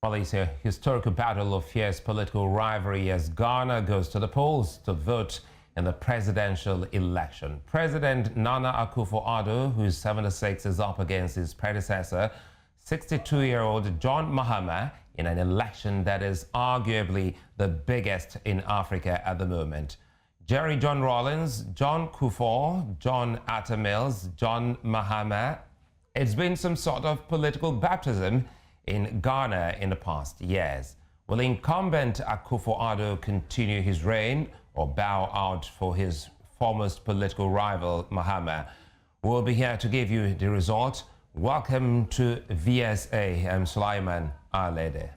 Well, it's a historical battle of fierce political rivalry as Ghana goes to the polls to vote in the presidential election. President Nana Akufo-Addo, who's 76, is up against his predecessor, 62-year-old John Mahama, in an election that is arguably the biggest in Africa at the moment. John Rawlings, John Kuffour, John Atta Mills, John Mahama. It's been some sort of political baptism in Ghana in the past years. Will incumbent Akufo-Addo continue his reign or bow out for his foremost political rival, Mahama? We'll be here to give you the result. Welcome to VSA. I'm Sulaiman Alede.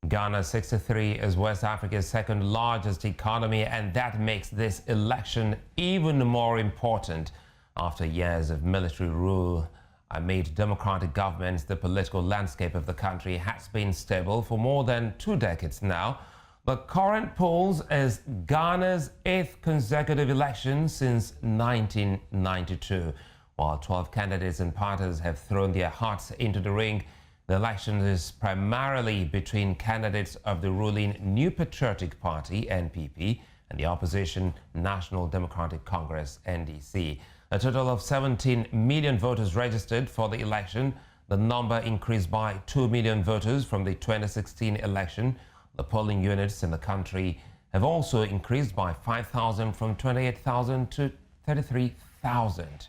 Ghana 63 is West Africa's second largest economy, and that makes this election even more important. After years of military rule amid democratic governments, the political landscape of the country has been stable for more than 2 decades now. The current polls is Ghana's 8th consecutive election since 1992. While 12 candidates and parties have thrown their hearts into the ring, the election is primarily between candidates of the ruling New Patriotic Party, NPP, and the opposition National Democratic Congress, NDC. A total of 17 million voters registered for the election. The number increased by 2 million voters from the 2016 election. The polling units in the country have also increased by 5,000 from 28,000 to 33,000.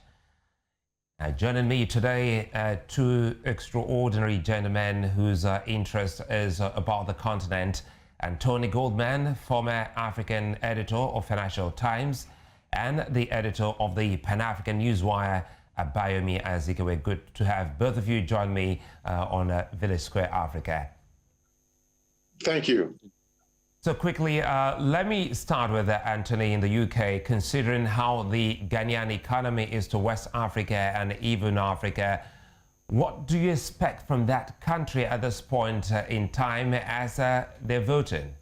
Joining me today, two extraordinary gentlemen whose interest is about the continent. And Tony Goldman, former African editor of Financial Times and the editor of the Pan-African Newswire, Abayomi Azikiwe. Good to have both of you join me on Village Square Africa. Thank you. So quickly, let me start with Anthony in the UK. Considering how the Ghanaian economy is to West Africa and even Africa, what do you expect from that country at this point in time as they're voting?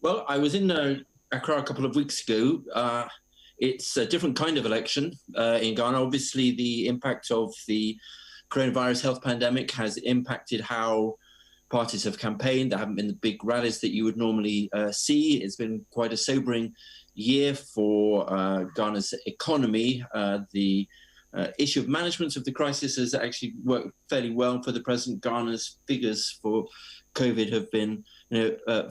Well, I was in Accra a couple of weeks ago. It's a different kind of election in Ghana. Obviously, the impact of the coronavirus health pandemic has impacted how parties have campaigned. There haven't been the big rallies that you would normally see. It's been quite a sobering year for Ghana's economy. The issue of management of the crisis has actually worked fairly well for the present. Ghana's figures for COVID have been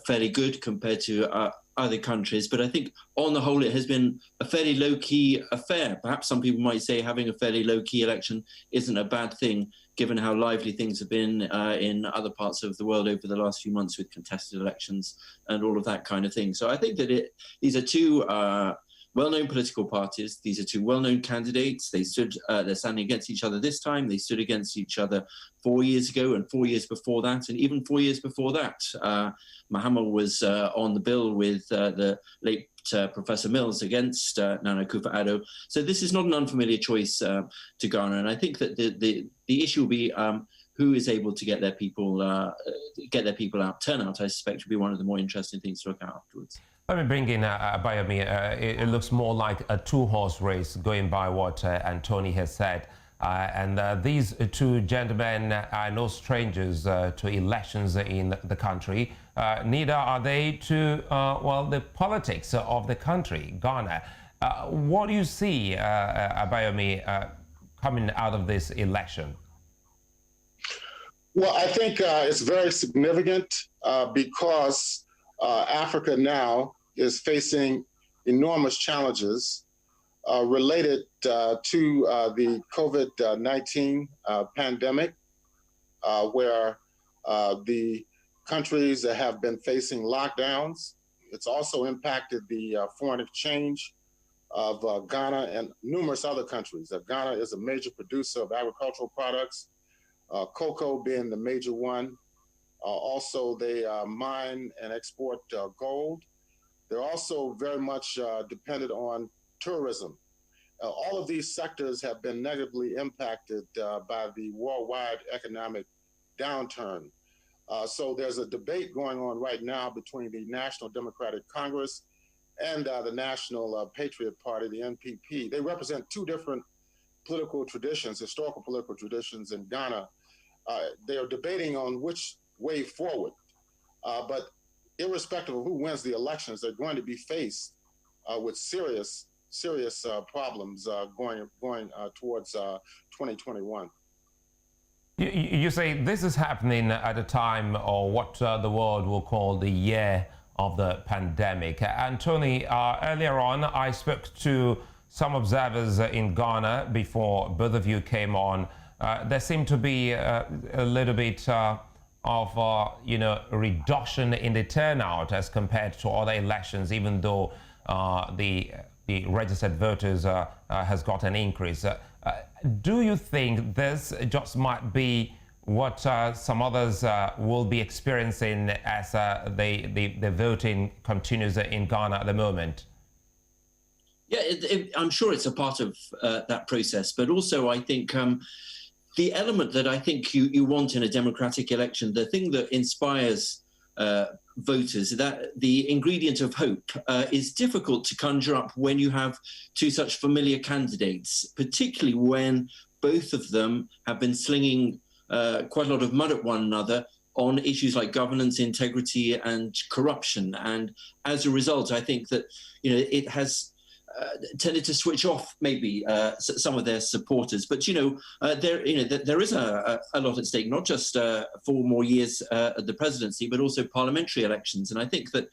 fairly good compared to other countries. But I think on the whole, it has been a fairly low-key affair. Perhaps some people might say having a fairly low-key election isn't a bad thing, given how lively things have been in other parts of the world over the last few months with contested elections and all of that kind of thing. So I think that these are two well-known political parties. These are two well-known candidates. They're standing against each other this time. They stood against each other 4 years ago and 4 years before that, and even 4 years before that. Mahama was on the bill with the late Professor Mills against Nana Akufo-Addo. So this is not an unfamiliar choice to Ghana, and I think that the issue will be who is able to get their people out. Turnout, I suspect, will be one of the more interesting things to look at afterwards. Let me bring in Abayomi. It looks more like a two-horse race, going by what Anthony has said. These two gentlemen are no strangers to elections in the country. Neither are they to, the politics of the country, Ghana. What do you see, Abayomi, coming out of this election? Well, I think it's very significant because Africa now is facing enormous challenges related to the COVID-19 pandemic, where the countries that have been facing lockdowns. It's also impacted the foreign exchange of Ghana and numerous other countries. Ghana is a major producer of agricultural products, cocoa being the major one. Also, they mine and export gold. They're also very much dependent on tourism. all of these sectors have been negatively impacted by the worldwide economic downturn. So there's a debate going on right now between the National Democratic Congress and the National Patriot Party, the NPP. They represent two different political traditions, historical political traditions in Ghana. They are debating on which way forward. But irrespective of who wins the elections, they're going to be faced with serious problems going towards 2021. You say this is happening at a time or what the world will call the year of the pandemic. And Tony, earlier on, I spoke to some observers in Ghana before both of you came on. There seemed to be a little bit of a reduction in the turnout as compared to other elections, even though the registered voters has got an increase. Do you think this just might be what some others will be experiencing as the voting continues in Ghana at the moment? Yeah, I'm sure it's a part of that process, but also I think the element that I think you want in a democratic election, the thing that inspires voters, that the ingredient of hope is difficult to conjure up when you have two such familiar candidates, particularly when both of them have been slinging quite a lot of mud at one another on issues like governance, integrity, and corruption. And as a result, I think that it has tended to switch off maybe some of their supporters, but there is a lot at stake, not just 4 more years at the presidency, but also parliamentary elections. And I think that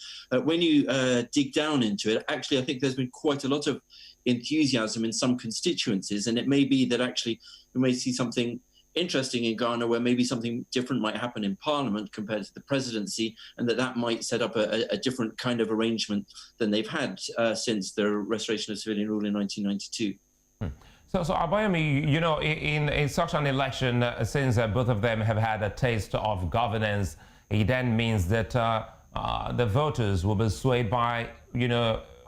when you dig down into it, actually, I think there's been quite a lot of enthusiasm in some constituencies, and it may be that actually we may see something interesting in Ghana where maybe something different might happen in parliament compared to the presidency, and that might set up a different kind of arrangement than they've had since the restoration of civilian rule in 1992. So Abayomi, in such an election, since both of them have had a taste of governance, it then means that the voters will be swayed by,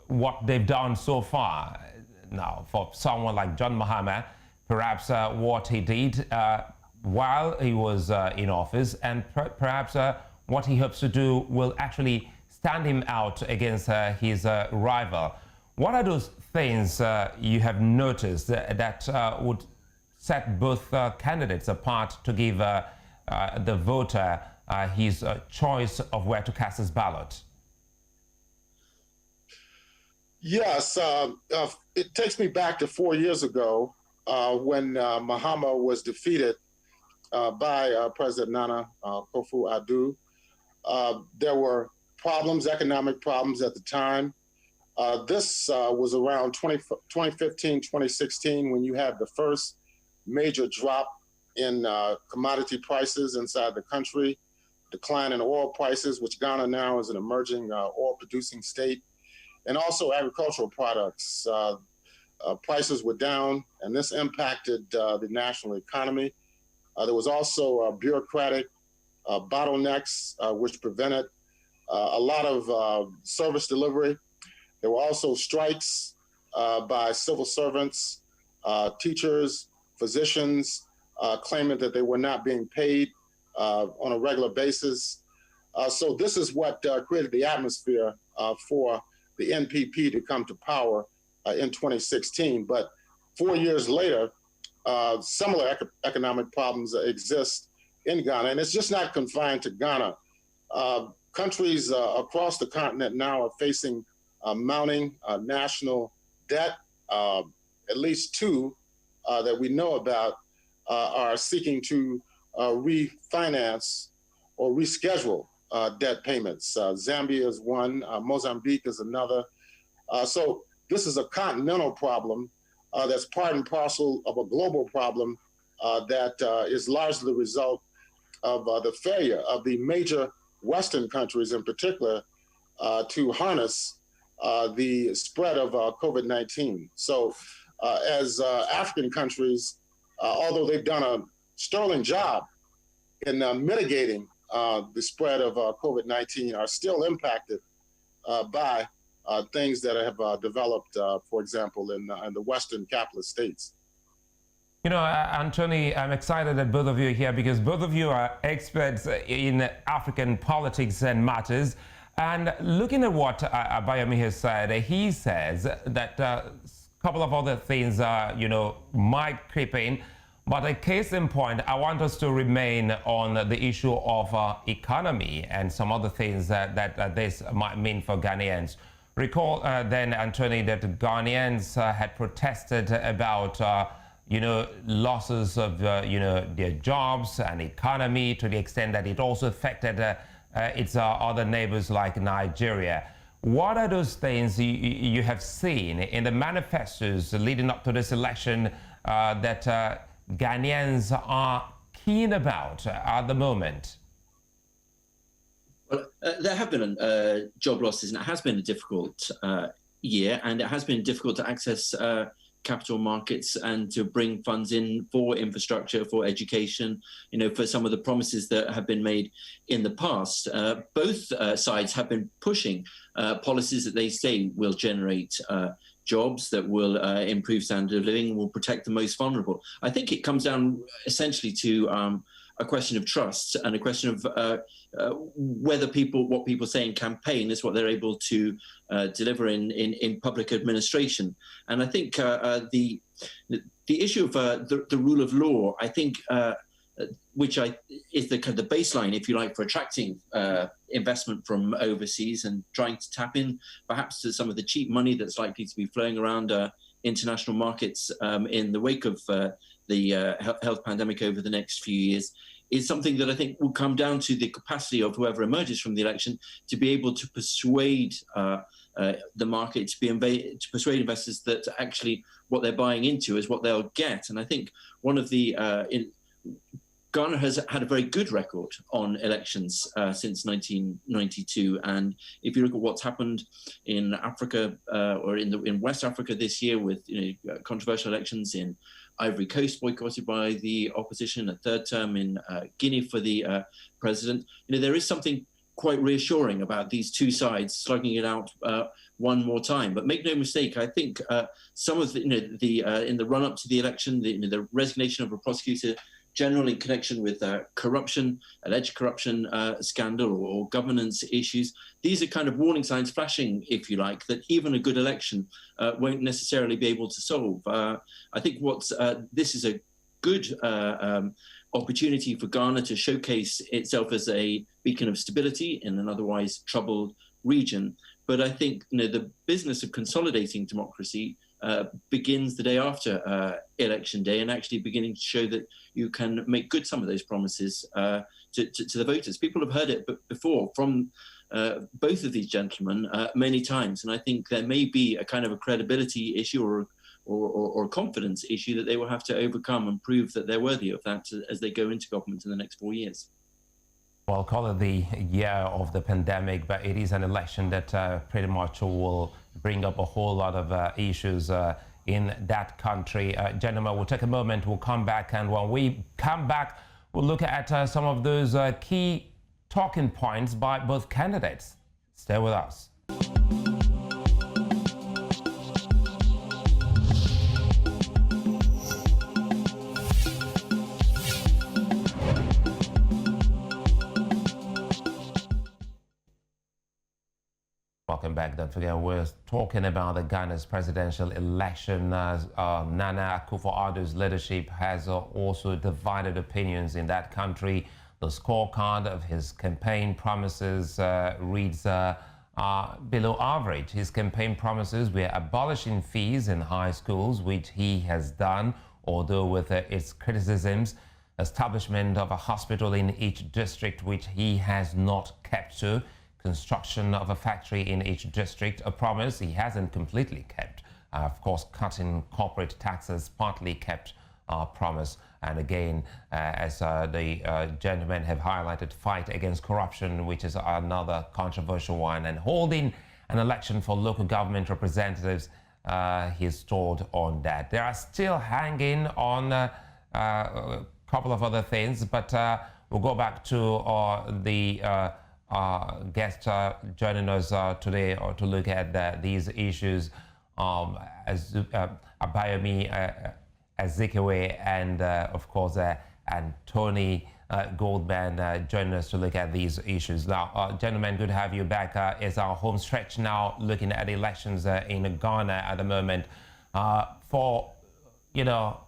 what they've done so far. Now, for someone like John Mahama, perhaps what he did while he was in office, and perhaps what he hopes to do will actually stand him out against his rival. What are those things you have noticed that would set both candidates apart to give the voter his choice of where to cast his ballot? Yes, it takes me back to 4 years ago when Mahama was defeated by President Nana Akufo-Addo. There were problems, economic problems at the time. This was around 2015, 2016, when you had the first major drop in commodity prices inside the country, decline in oil prices, which Ghana now is an emerging oil-producing state, and also agricultural products. Prices were down, and this impacted the national economy. There was also bureaucratic bottlenecks, which prevented a lot of service delivery. There were also strikes by civil servants, teachers, physicians, claiming that they were not being paid on a regular basis. So this is what created the atmosphere for the NPP to come to power in 2016. But 4 years later, similar economic problems exist in Ghana, and it's just not confined to Ghana. Countries across the continent now are facing mounting national debt. At least two that we know about are seeking to refinance or reschedule debt payments. Zambia is one, Mozambique is another. So this is a continental problem that's part and parcel of a global problem that is largely the result of the failure of the major Western countries in particular to harness the spread of COVID-19. So as African countries, although they've done a sterling job in mitigating the spread of COVID-19, are still impacted by things that have developed, for example, in the Western capitalist states. You know, Anthony, I'm excited that both of you are here because both of you are experts in African politics and matters. And looking at what Abayomi has said, he says that a couple of other things, might creep in. But a case in point, I want us to remain on the issue of economy and some other things that this might mean for Ghanaians. Recall then, Anthony, that Ghanaians had protested about losses of, their jobs and economy to the extent that it also affected its other neighbors like Nigeria. What are those things you have seen in the manifestos leading up to this election that Ghanaians are keen about at the moment? Well, there have been job losses, and it has been a difficult year, and it has been difficult to access capital markets and to bring funds in for infrastructure, for education, for some of the promises that have been made in the past. Both sides have been pushing policies that they say will generate jobs, that will improve standard of living, will protect the most vulnerable. I think it comes down essentially to a question of trust and a question of whether what people say in campaign is what they're able to deliver in public administration. And I think the issue of the rule of law, I think, which is the kind of the baseline, if you like, for attracting investment from overseas and trying to tap in perhaps to some of the cheap money that's likely to be flowing around international markets in the wake of the health pandemic over the next few years, is something that I think will come down to the capacity of whoever emerges from the election to be able to persuade the market, to persuade investors that actually what they're buying into is what they'll get. And I think one of the Ghana has had a very good record on elections since 1992, and if you look at what's happened in Africa or in West Africa this year with controversial elections in Ivory Coast boycotted by the opposition, a third term in Guinea for the president, there is something quite reassuring about these two sides slugging it out one more time. But make no mistake, I think some of the in the run up to the election, the resignation of a prosecutor general in connection with corruption, alleged corruption scandal or governance issues. These are kind of warning signs flashing, if you like, that even a good election won't necessarily be able to solve. I think this is a good opportunity for Ghana to showcase itself as a beacon of stability in an otherwise troubled region. But I think the business of consolidating democracy begins the day after election day and actually beginning to show that you can make good some of those promises to the voters. People have heard it before from both of these gentlemen many times, and I think there may be a kind of a credibility issue or confidence issue that they will have to overcome and prove that they're worthy of that as they go into government in the next 4 years. Well, call it the year of the pandemic, but it is an election that pretty much will bring up a whole lot of issues in that country. Gentlemen, we'll take a moment, we'll come back, and when we come back, we'll look at some of those key talking points by both candidates. Stay with us. Welcome back. Don't forget, we're talking about the Ghana's presidential election. Nana Akufo-Addo's leadership has also divided opinions in that country. The scorecard of his campaign promises reads below average. His campaign promises were abolishing fees in high schools, which he has done, although with its criticisms, establishment of a hospital in each district, which he has not kept to, construction of a factory in each district, a promise he hasn't completely kept. Of course, cutting corporate taxes partly kept our promise. And again, as the gentlemen have highlighted, fight against corruption, which is another controversial one, and holding an election for local government representatives, he's stalled on that. They are still hanging on a couple of other things, but we'll go back to the guest joining us today to look at these issues. As Abayomi Azikiwe and of course and Tony Goldman joining us to look at these issues. Now, gentlemen, good to have you back. It's our home stretch now, looking at elections in Ghana at the moment. For, you know,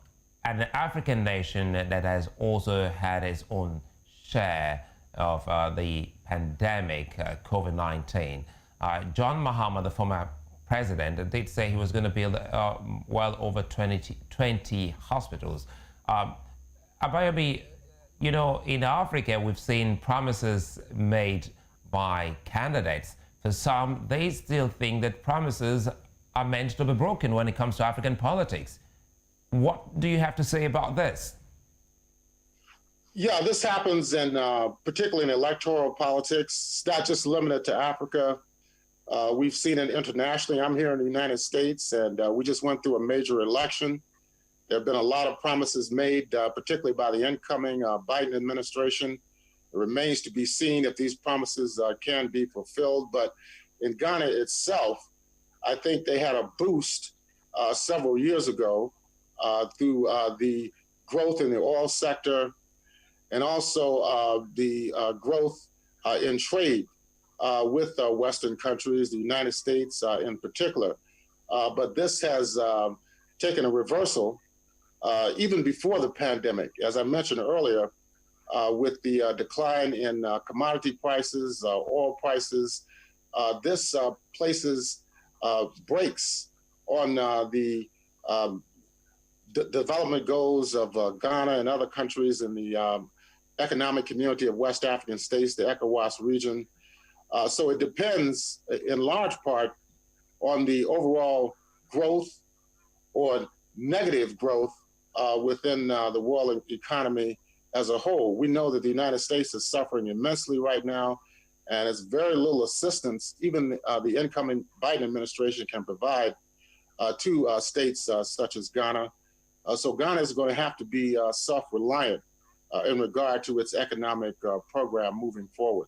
an African nation that has also had its own share of the pandemic, COVID-19. John Mahama, the former president, did say he was going to build well over 20 hospitals. Abayomi, you know, in Africa, we've seen promises made by candidates. For some, they still think that promises are meant to be broken when it comes to African politics. What do you have to say about this? Yeah, this happens in particularly in electoral politics. It's not just limited to Africa. We've seen it internationally. I'm here in the United States, and we just went through a major election. There have been a lot of promises made, particularly by the incoming Biden administration. It remains to be seen if these promises can be fulfilled. But in Ghana itself, I think they had a boost several years ago through the growth in the oil sector and also the growth in trade with Western countries, the United States in particular. But this has taken a reversal even before the pandemic, as I mentioned earlier, with the decline in commodity prices, oil prices. This places brakes on the development goals of Ghana and other countries in the economic community of West African states, the ECOWAS region. So it depends in large part on the overall growth or negative growth within the world economy as a whole. We know that the United States is suffering immensely right now, and it's very little assistance even the incoming Biden administration can provide to states such as Ghana. So Ghana is going to have to be self-reliant in regard to its economic program moving forward.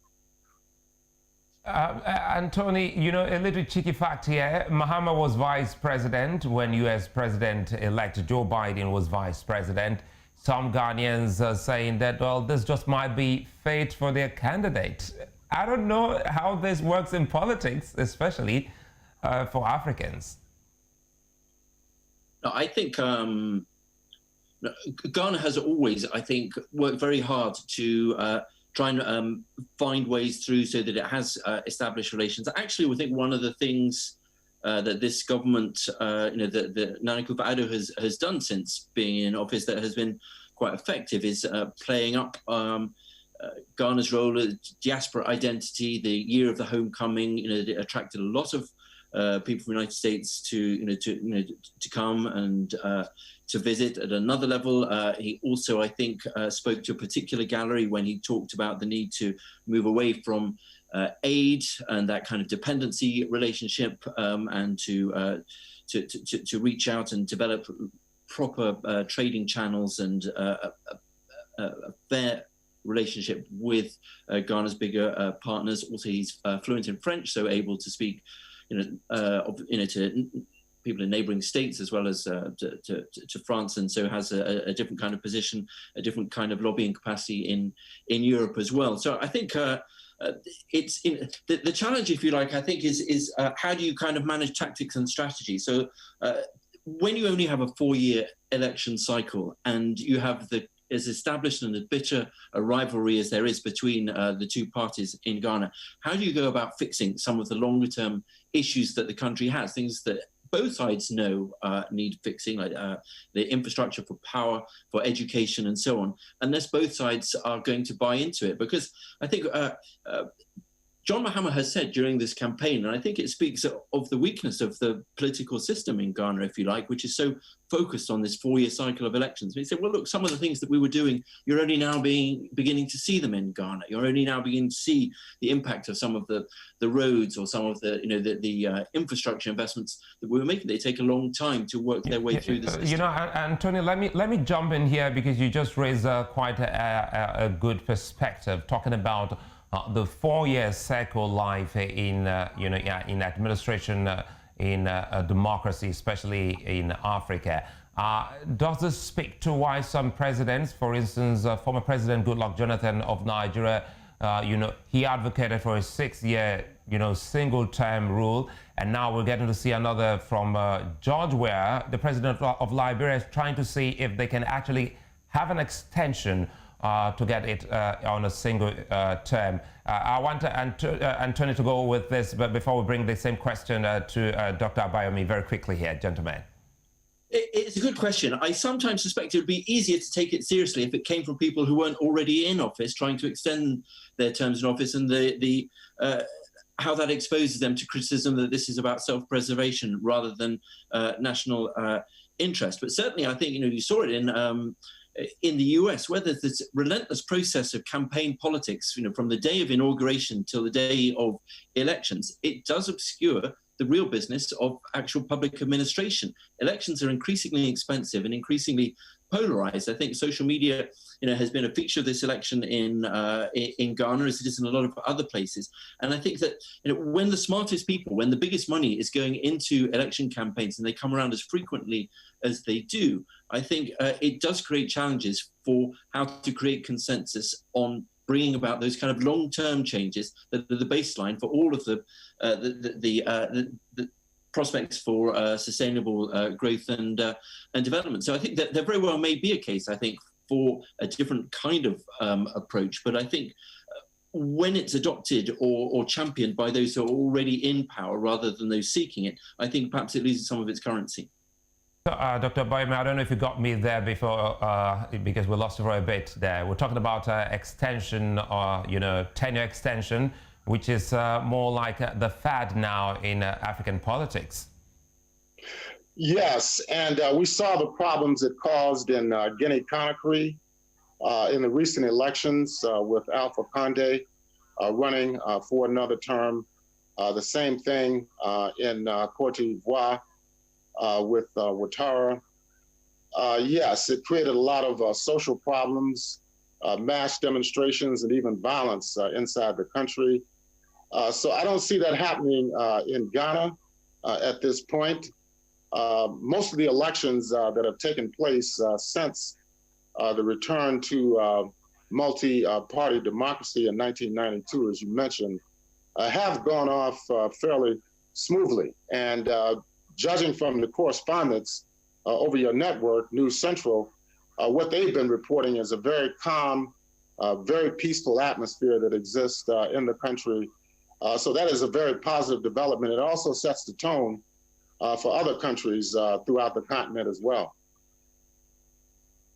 And Tony, you know, a little cheeky fact here. Mahama was vice president when U.S. President-elect Joe Biden was vice president. Some Ghanaians are saying that, well, this just might be fate for their candidate. I don't know how this works in politics, especially for Africans. No, I think Ghana has always, I think, worked very hard to try and find ways through so that it has established relations. Actually, I think one of the things that this government, that Nana Akufo-Addo has done since being in office that has been quite effective is playing up Ghana's role as diaspora identity, the year of the homecoming. It attracted a lot of people from the United States to come and to visit at another level. He also, I think, spoke to a particular gallery when he talked about the need to move away from aid and that kind of dependency relationship, and to reach out and develop proper trading channels and a fair relationship with Ghana's bigger partners. Also, he's fluent in French, so able to speak, to people in neighboring states as well as to France, and so has a different kind of position, a different kind of lobbying capacity in Europe as well. So I think it's the challenge, if you like, I think is how do you kind of manage tactics and strategy? So when you only have a 4-year election cycle and you have as established and as bitter a rivalry as there is between the two parties in Ghana, how do you go about fixing some of the longer term issues that the country has, things that both sides know need fixing, like the infrastructure for power, for education and so on, unless both sides are going to buy into it? Because I think John Mahama has said during this campaign, and I think it speaks of the weakness of the political system in Ghana, if you like, which is so focused on this 4-year cycle of elections. He said, well, look, some of the things that we were doing, you're only now beginning to see them in Ghana. You're only now beginning to see the impact of some of the roads or some of the infrastructure investments that we were making. They take a long time to work their way through the system. And Tony, let me jump in here because you just raised quite a good perspective, talking about the 4-year circle life in, in administration in a democracy, especially in Africa. Does this speak to why some presidents, for instance, former President Goodluck Jonathan of Nigeria, he advocated for a 6-year, single-term rule, and now we're getting to see another from George Weah, the president of Liberia, is trying to see if they can actually have an extension to get it on a single term. I want Anthony to go with this, but before we bring the same question to Dr. Abayomi very quickly here, gentlemen. It's a good question. I sometimes suspect it would be easier to take it seriously if it came from people who weren't already in office trying to extend their terms in office, and how that exposes them to criticism that this is about self-preservation rather than national interest. But certainly, I think you saw it in the US, where there's this relentless process of campaign politics, from the day of inauguration till the day of elections. It does obscure the real business of actual public administration. Elections are increasingly expensive and increasingly polarized. I think social media, has been a feature of this election in Ghana, as it is in a lot of other places. And I think that when the smartest people, when the biggest money is going into election campaigns, and they come around as frequently as they do, I think it does create challenges for how to create consensus on bringing about those kind of long-term changes that are the baseline for all of the prospects for sustainable growth and development. So I think that there very well may be a case, I think, for a different kind of approach. But I think when it's adopted or championed by those who are already in power rather than those seeking it, I think perhaps it loses some of its currency. Dr. Abayomi, I don't know if you got me there before, because we lost it for a bit there. We're talking about extension, or tenure extension, which is more like the fad now in African politics. Yes, and we saw the problems it caused in Guinea-Conakry in the recent elections with Alpha Condé running for another term. The same thing in Cote d'Ivoire with Ouattara. Yes, it created a lot of social problems, mass demonstrations, and even violence inside the country. So I don't see that happening in Ghana at this point. Most of the elections that have taken place since the return to multi-party democracy in 1992, as you mentioned, have gone off fairly smoothly. And judging from the correspondence over your network, News Central, what they've been reporting is a very calm, very peaceful atmosphere that exists in the country. So that is a very positive development. It also sets the tone for other countries throughout the continent as well.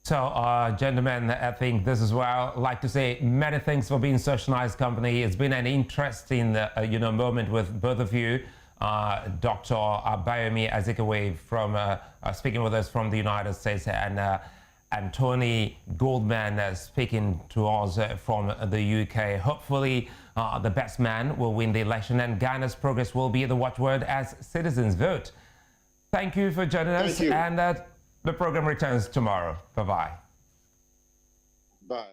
So, gentlemen, I think this is where I'd like to say many thanks for being such a nice company. It's been an interesting, moment with both of you. Dr. Abayomi Azikiwe from speaking with us from the United States, and Tony Goldman speaking to us from the UK. Hopefully, the best man will win the election, and Ghana's progress will be the watchword as citizens vote. Thank you for joining us, and the program returns tomorrow. Bye-bye. Bye.